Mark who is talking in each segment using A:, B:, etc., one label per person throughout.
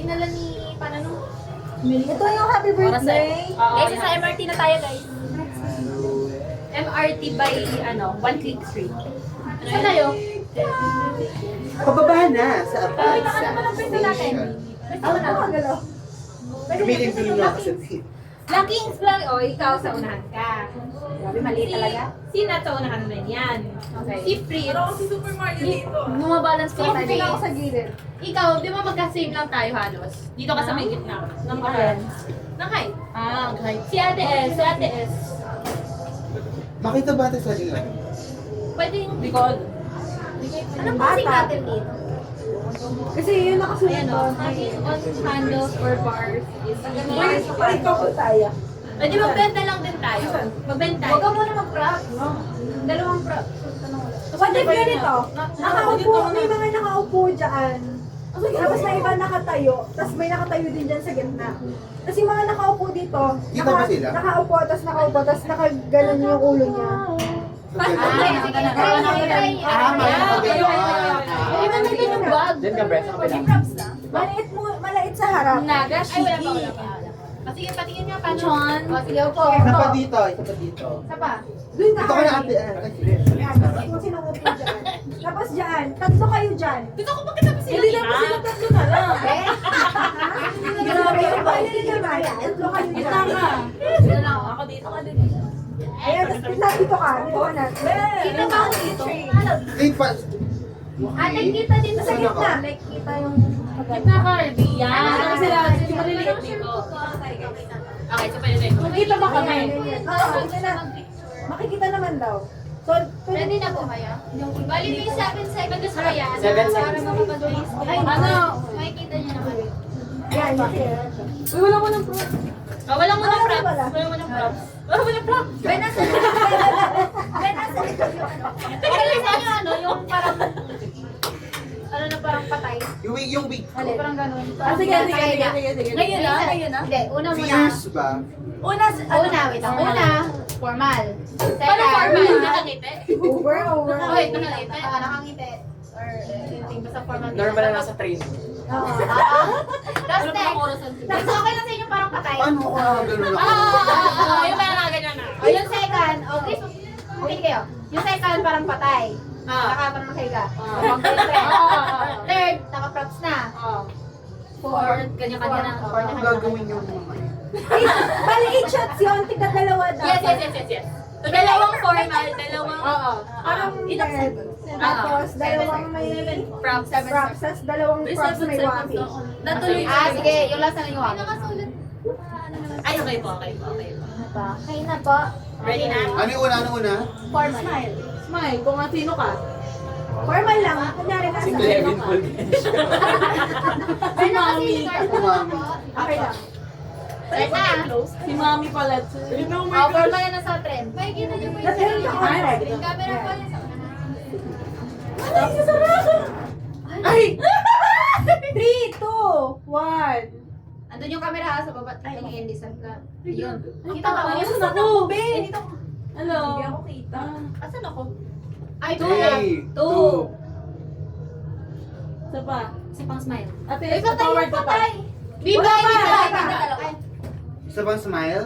A: Dinala ni, paano?
B: Ito yung happy birthday.
A: Guys, sa MRT na tayo, guys. MRT by, 1 Click Street. Saan tayo?
C: Pababa na sa Apple
A: Baka naman ang pwede natin.
C: Station.
B: Ano pa magalaw?
C: Gamitin ko lang ako sa tip.
A: Lakings lang. O, ikaw sa unahan ka. Grabe, mali talaga. Si Nat sa unahan na yan. Okay. Si Fritz.
D: Pero si Super Mario dito.
A: Bumabalance ko tayo.
B: Sino ako sa gilid?
A: Ikaw, di ba magka-same lang tayo halos? Dito ka sa may gitna. Ng height. Ng height. Okay. Si Ate S. Si Ate S.
C: Makita ba ito sa nila?
A: Pwedeng... Bicol. Anong posing natin dito?
B: Kasi yun nakasulat
A: Ayan
B: ko.
A: o. Ating on handles or bars is...
B: Ikaw po tayo.
A: Pwede magbenta lang din tayo. Magbenta. Huwag ka muna mag-prop. Dalawang prop.
B: What if ganito? Nakaupo, may mga nakaupo dyan. Tapos may iba nakatayo, tapos may nakatayo din dyan sa gitna. Tapos yung mga nakaupo dito,
C: Kita ba sila?
B: nakaupo, tapos nakaganon yung ulo niya.
A: May ganung bag.
E: Diyan ka, Brett.
A: May props lang.
B: Malait sa harap.
A: Naga, ay wala pa, wala pa. Sige, patingin nga paano.
B: John.
A: Sige, po.
C: Isa pa dito, isa pa dito.
A: Isa pa.
B: Doon ka.
C: Ito ka na ate.
B: Yan, tapos kung sino upo dyan. Tapos dyan, tatlo kayo dyan.
A: Dito ko bakit sabi sila?
D: Hindi dapat sila tatlo na lang.
B: Grabe yung pwede naman. Tatlo kayo dyan.
D: Tama.
A: Dito lang ako.
D: Ako dito ka din.
B: Ayan, tapos dito ka. Dito ka na.
A: Kita ba ako dito?
C: Eight pa.
A: Kita din
B: Sa gitna. Like, kita yung...
A: Kita ka, Yan.
D: Ano sila? Si maliliit dito.
A: Okay, so pwede tayo.
D: Makita ba kami?
B: Oo, makikita naman daw. So,
A: Ready na po kayo? Bali, may 7 seconds pa yan.
E: 7 seconds.
A: Para makapag-release. Ay,
D: Ano?
A: makikita niyo naman.
B: yan, yan.
D: Uy, wala mo ng pro.
A: Walang mo ng
B: Ah,
A: props.
B: wala.
A: Walang mo ng props. Walang mo ng props.
B: Ben, nasa likod yung ano.
A: Teka lang sa inyo, yung parang... Ano na parang patay.
C: Yung week ko.
A: Parang ganun.
D: Sige.
A: Ngayon na? Hindi, una muna.
C: Fierce ba?
A: Una, wait lang. Una, formal. Paano formal? Nakangiti?
B: Over.
A: Wait, nakangiti? Nakangiti. Or anything, basta formal.
E: Normal na nasa train.
B: Oo.
A: Tapos next okay lang sa inyo parang patay.
C: Paano ko gano'n ako?
A: Yung parang nakaganyan na. O yung second, okay, okay kayo. Yung second parang patay. Parang nakahiga. Third, naka-props na. Fourth, kanya-kanya na.
C: Paano ko gagawin yung mga
B: Bali, 8 shots yun. Tigda dalawa daw.
A: Yes. So, dalawang formal, dalawang...
B: Parang third. Tapos, dalawang may
A: Props.
B: props. Tapos, dalawang props may wapi.
A: Natuloy. Sige, yung last na yung wapi. Ay, okay po. Okay na po. Ready na?
C: Ano yung una?
A: Formal.
D: Smile, kung nga sino ka.
B: Formal lang. Kunyari nasa.
E: Si Clevin Fulgencio.
D: Si Mami.
B: Okay lang.
A: Ready na?
D: Si Mami pala.
A: Formal na sa trend. Makikita niyo po yung
B: Nasa
A: sarili.
B: yung camera.
A: Camera po yung sa
D: Ay!
B: 3, 2, 1.
A: Andun yung camera ha, sa baba. Tignan yung Elisa. Yun. Kita ka ba?
D: Asan ako?
A: Dito.
D: Hello.
B: Hindi ako kita.
A: Asan ako? Ay,
C: 3, 2.
D: Isa pa.
A: Isa pang smile.
D: Ate,
A: Ay, patay
D: forward
A: yung
D: ka pa.
A: patay. Biba,
C: Isa bang smile?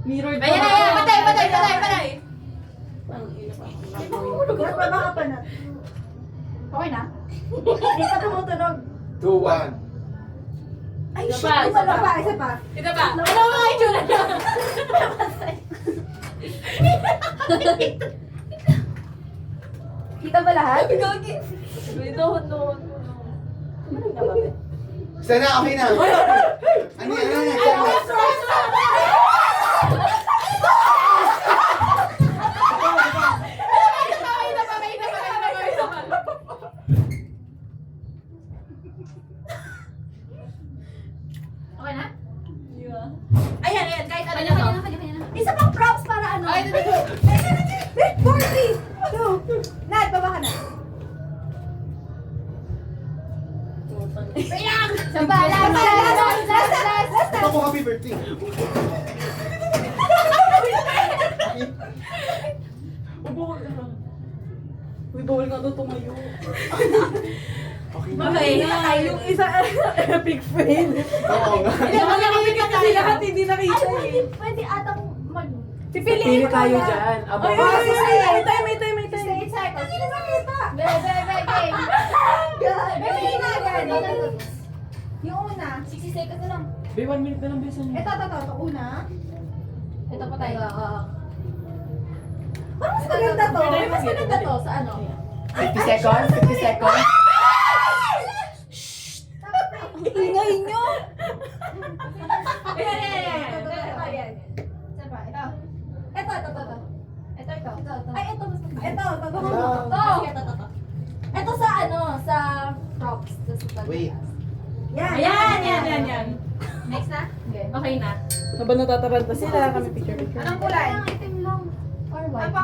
D: Mirror ka.
A: Ayan, patay.
D: Ang ina pa.
B: Baka pa na.
A: Okay na?
B: Hindi pa tumutunog.
C: 2, 1.
B: Ay,
D: Isa
B: shit.
D: pa,
B: Isa pa. Isa pa.
A: Ito ba? Ano mga itsura niya?
B: Kita ba lahat?
C: Sana, okay na. Ano yan?
A: Okay na?
D: Ayan, kahit ano na to.
B: Isa pang props para ano?
A: Ay, ito.
B: Wait, 40! 2! Nad, baba ka na.
A: Wait lang! Saba, last.
C: Ako, happy birthday.
D: Ubo ka. Uy, bawal nga doon tumayo.
C: Okay na.
A: Okay.
D: Yung isa, epic fail.
C: Oo nga.
D: Hindi, wala kami kasi lahat hindi nakita eh.
A: Pwede atang mag...
D: Pipiliin ko
E: tayo
D: na.
E: dyan. Aba,
D: Ay, ay, ay, ay, may time, may time, may time.
A: 8 seconds. Hindi na makita. Bebe, game. Bebe, na agad.
B: Yung una.
A: 60 seconds na lang.
E: Be, 1 minute na lang besan niyo.
B: Ito. Una.
A: Ito pa tayo.
B: Parang mas maganda to.
A: Mas maganda to sa ano?
E: 50 seconds? 50 seconds?
D: Ingay nyo.
A: Ito sa ano, sa props.
C: Wait.
B: Yan.
D: Ayan.
A: Next na? Okay na.
D: Habang natataranta sila, kami picture-picture.
B: Anong kulay?
A: Itim lang. Or white?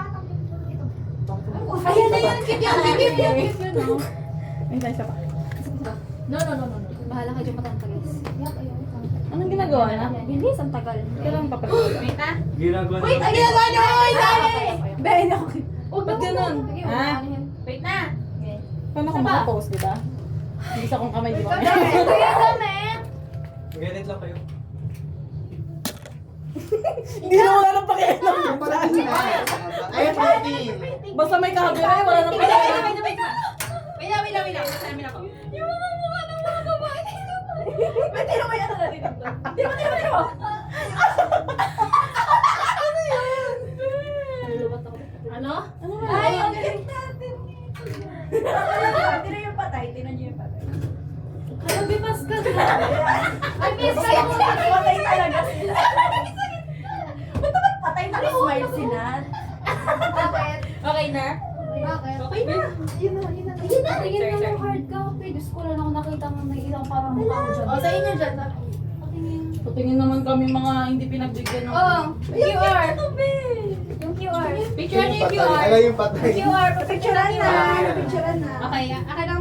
B: Ayan na yan.
A: Keep yun.
D: Ay, tayo isa pa.
A: No. Bahala ka dyan matantag guys.
D: Anong ginagawa na?
A: Bilis, ang tagal.
D: Kailangan papalit.
A: Wait na.
E: Ginagawa
A: Wait, ang ginagawa niyo!
B: Ben, ako.
D: Ba't ganun? Ha?
A: Wait na.
D: Paano ako makapost, di ba? Hindi sa kong kamay, di ba?
A: Kuya damit!
E: Ganit lang kayo.
D: Hindi na wala nang pakialam.
C: Ay, 14.
D: Basta may camera, eh, wala nang pakialam.
A: Wait lang. Sabi na ko. Yung mga mukha ng mga babae. Ba't tino mo yan na natin dito? Tino. Ano?
B: Ay, ang galing natin. Tino yung patay.
A: Ano, bipas ka na? Ay, miss ka yung
B: Patay talaga sila. Ba't naman patay? Naka-smile si Nat.
A: Bakit? Okay na?
B: Bakit?
A: Okay na.
B: Yun na.
A: Tingin
B: Sorry.
A: mo hard copy. Diyos ko lang ako nakita mo may ilang parang mukha ko dyan.
B: O, sa inyo dyan.
D: Patingin naman kami mga hindi pinagbigyan ng...
A: Oh, QR.
B: Yung QR.
A: Picture niyo yung
C: Patay.
A: QR.
C: Ay, yung patay.
A: QR.
B: Picturean na.
C: Ah.
B: Picturean na.
A: Okay, akin na